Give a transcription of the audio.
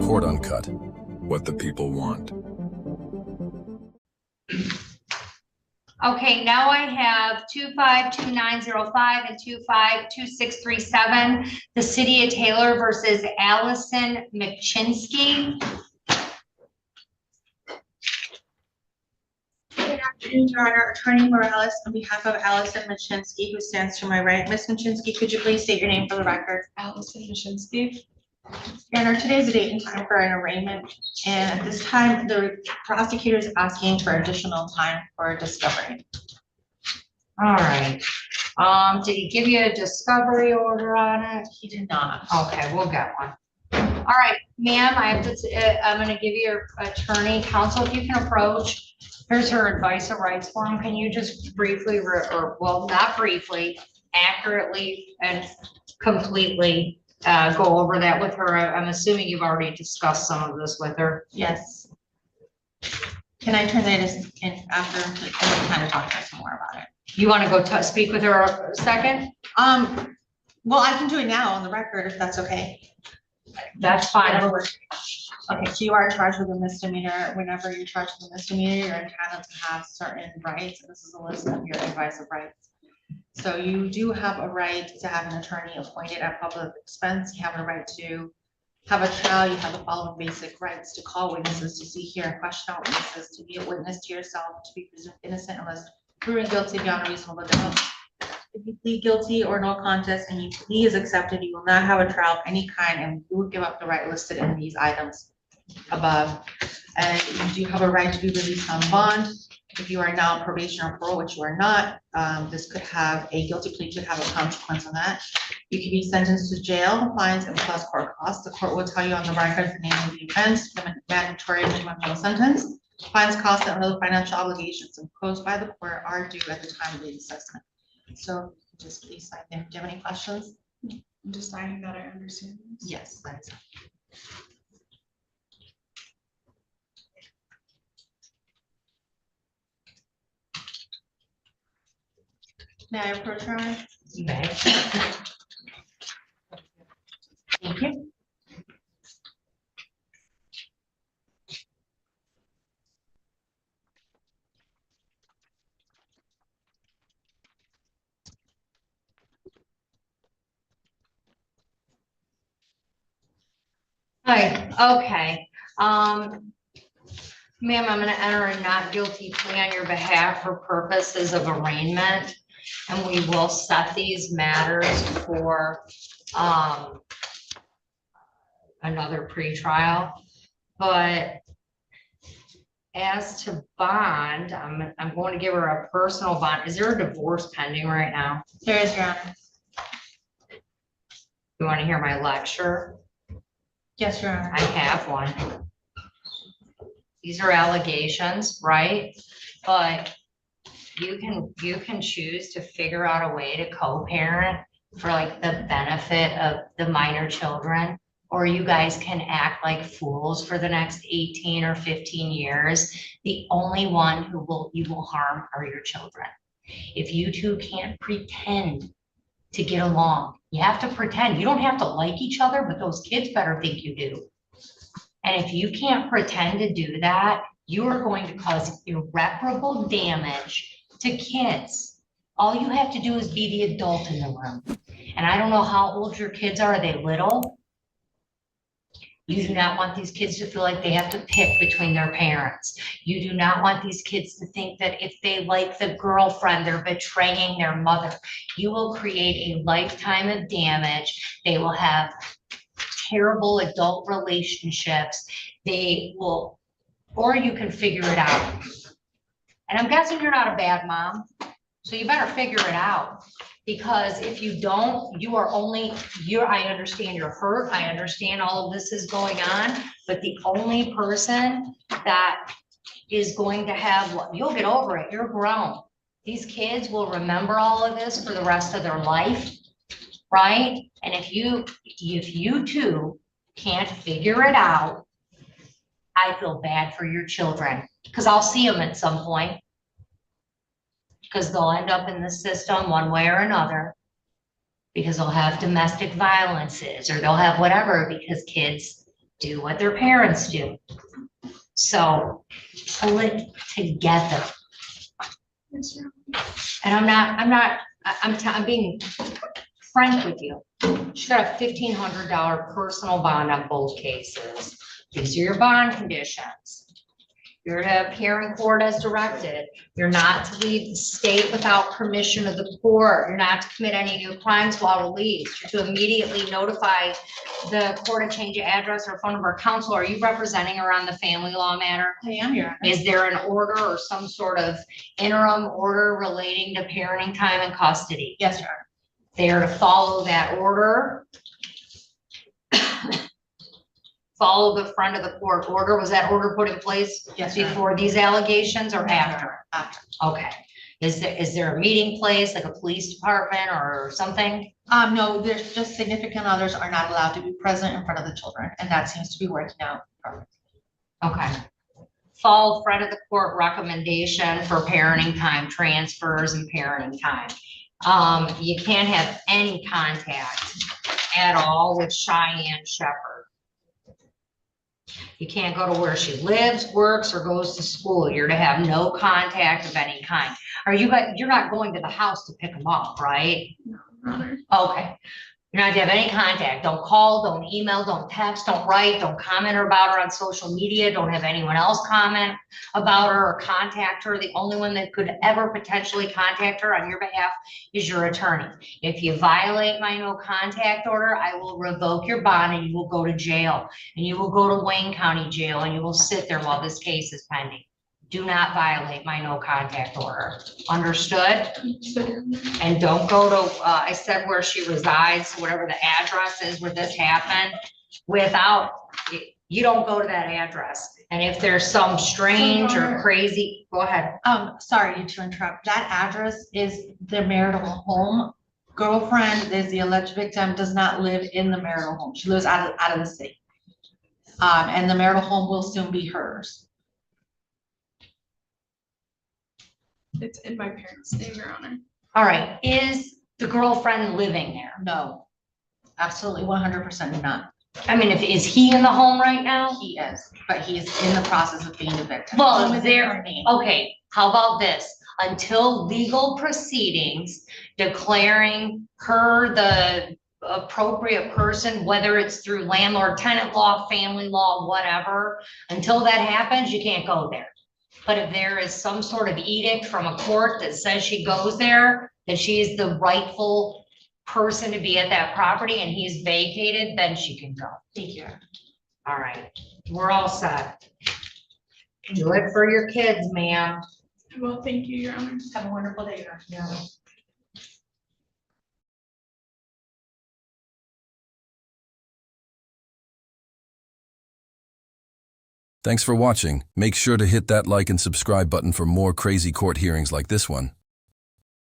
Court Uncut. What the people want. Okay, now I have 252905 and 252637, the City of Taylor versus Allison McChinsky. Good afternoon, Your Honor. Attorney Morales on behalf of Allison Machinsky, who stands to my right. Ms. Machinsky, could you please state your name for the record? Allison Machinsky. Your Honor, today's the date and time for an arraignment, and at this time, the prosecutor is asking for additional time for discovery. All right. Did he give you a discovery order on it? He did not. Okay, we'll get one. All right, ma'am, I'm going to give you your attorney counsel. If you can approach. Here's her advice of rights form. Can you just briefly, well, not briefly, accurately and completely go over that with her? I'm assuming you've already discussed some of this with her. Yes. Can I turn that in after and kind of talk to her some more about it? You want to go speak with her a second? Well, I can do it now on the record if that's okay. That's fine. Okay, so you are charged with a misdemeanor. Whenever you're charged with a misdemeanor, you're entitled to have certain rights. And this is a list of your advice of rights. So you do have a right to have an attorney appointed at public expense. You have a right to have a trial. You have the following basic rights: to call witnesses, to see, hear, and question out witnesses, to be a witness to yourself, to be presumed innocent unless proven guilty beyond a reasonable doubt. If you plead guilty or no contest and your plea is accepted, you will not have a trial of any kind, and you will give up the right listed in these items above. And you do have a right to be released on bond. If you are now on probation or parole, which you are not, this could have a guilty plea could have a consequence on that. You can be sentenced to jail, fines, and plus court costs. The court will tell you on the record the name of the offense, the mandatory minimum jail sentence, fines, costs, and other financial obligations imposed by the court are due at the time of the assessment. So just please sign there. Do you have any questions? I'm just signing that I understand. Yes, that's. May I approach her? You may. Thank you. Hi, okay. Ma'am, I'm going to enter a not guilty plea on your behalf for purposes of arraignment, and we will set these matters for another pretrial. But as to bond, I'm going to give her a personal bond. Is there a divorce pending right now? There is, Your Honor. You want to hear my lecture? Yes, Your Honor. I have one. These are allegations, right? But you can choose to figure out a way to co-parent for like the benefit of the minor children, or you guys can act like fools for the next 18 or 15 years. The only one who you will harm are your children. If you two can't pretend to get along, you have to pretend. You don't have to like each other, but those kids better think you do. And if you can't pretend to do that, you are going to cause irreparable damage to kids. All you have to do is be the adult in the room. And I don't know how old your kids are. Are they little? You do not want these kids to feel like they have to pick between their parents. You do not want these kids to think that if they like the girlfriend, they're betraying their mother. You will create a lifetime of damage. They will have terrible adult relationships. They will, or you can figure it out. And I'm guessing you're not a bad mom, so you better figure it out. Because if you don't, you are only, I understand you're hurt. I understand all of this is going on, but the only person that is going to have, you'll get over it. You're grown. These kids will remember all of this for the rest of their life, right? And if you two can't figure it out, I feel bad for your children, because I'll see them at some point. because they'll end up in the system one way or another. Because they'll have domestic violences, or they'll have whatever, because kids do what their parents do. So pull it together. And I'm being frank with you. She got a $1,500 personal bond on both cases. These are your bond conditions. You're to appear in court as directed. You're not to leave the state without permission of the court. You're not to commit any new crimes while released. You're to immediately notify the court of change of address or phone number of counsel. Are you representing her on the family law matter? I am your honor. Is there an order or some sort of interim order relating to parenting time and custody? Yes, your honor. They are to follow that order. Follow the front of the court order. Was that order put in place Yes, your honor. before these allegations or after? After. Okay. Is there a meeting place, like a police department or something? No, there's just significant others are not allowed to be present in front of the children, and that seems to be working out perfect. Okay. Follow front of the court recommendation for parenting time transfers and parenting time. You can't have any contact at all with Cheyenne Shepherd. You can't go to where she lives, works, or goes to school. You're to have no contact of any kind. You're not going to the house to pick them up, right? No, Honor. Okay. You're not to have any contact. Don't call, don't email, don't text, don't write, don't comment about her on social media. Don't have anyone else comment about her or contact her. The only one that could ever potentially contact her on your behalf is your attorney. If you violate my no contact order, I will revoke your bond and you will go to jail. And you will go to Wayne County Jail and you will sit there while this case is pending. Do not violate my no contact order. Understood? And don't go to, I said where she resides, whatever the address is where this happened, you don't go to that address. And if there's some strange or crazy, go ahead. Sorry to interrupt. That address is the marital home. Girlfriend is the alleged victim, does not live in the marital home. She lives out of the state. And the marital home will soon be hers. It's in my parents' name, Your Honor. All right, is the girlfriend living there? No, absolutely 100% not. I mean, is he in the home right now? He is, but he is in the process of being evicted. Well, Home is in there- her name. Okay, how about this? Until legal proceedings declaring her the appropriate person, whether it's through landlord tenant law, family law, whatever, until that happens, you can't go there. But if there is some sort of edict from a court that says she goes there, that she is the rightful person to be at that property and he's vacated, then she can go. Thank you. All right, we're all set. Do it for your kids, ma'am. Well, thank you, Your Honor. Have a wonderful day. Your Honor. Thanks for watching. Make sure to hit that like and subscribe button for more crazy court hearings like this one.